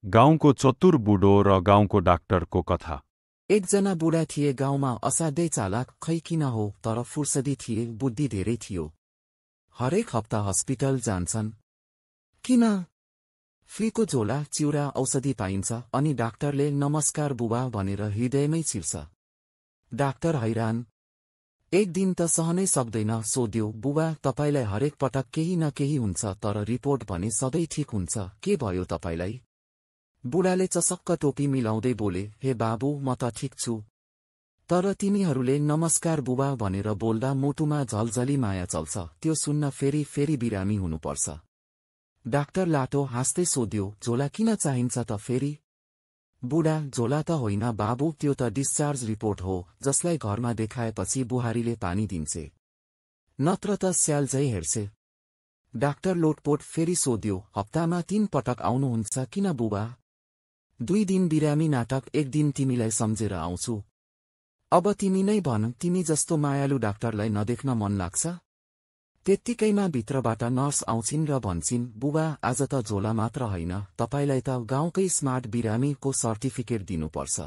गाउँको चतुर बुढो र गाउँको डाक्टरको कथा। एकजना बुढा थिए गाउँमा, असाध्यै चालाक, खै किन हो, तर फुर्सदी थिए, बुद्धि धेरै थियो। हरेक हप्ता हस्पिटल जान्छन्। किन? फ्रीको झोला, चिउरा, औषधि पाइन्छ, अनि डाक्टरले नमस्कार बुबा भनेर हृदयमै छिर्छ। डाक्टर हैरान। एक दिन त सहनै सक्दैन, सोध्यो, बुबा तपाईलाई हरेक पटक केही न केही हुन्छ, तर रिपोर्ट भने सधैँ ठिक हुन्छ, के भयो तपाईलाई? बुढाले चसक्क टोपी मिलाउँदै बोले, हे बाबु म त ठिक छु, तर तिमीहरूले नमस्कार बुबा भनेर बोल्दा मुटुमा झलझली माया चल्छ, त्यो सुन्न फेरि बिरामी हुनुपर्छ। डाक्टर लाटो हाँस्दै सोध्यो, झोला किन चाहिन्छ त फेरि? बुढा, झोला त होइन बाबु, त्यो त डिस्चार्ज रिपोर्ट हो, जसलाई घरमा देखाएपछि बुहारीले पानी दिन्छे, नत्र त स्यालझै हेर्छे। डाक्टर लोटपोट फेरि सोध्यो, हप्तामा 3 पटक आउनुहुन्छ किन बुबा? 2 दिन बिरामी नाटक, एक दिन तिमीलाई सम्झेर आउँछु। अब तिमी नै भन, तिमी जस्तो मायालु डाक्टरलाई नदेख्न मन लाग्छ? त्यत्तिकैमा भित्रबाट नर्स आउँछिन् र भन्छिन्, बुबा आज त झोला मात्र होइन, तपाईलाई त गाउँकै स्मार्ट बिरामीको सर्टिफिकेट दिनुपर्छ।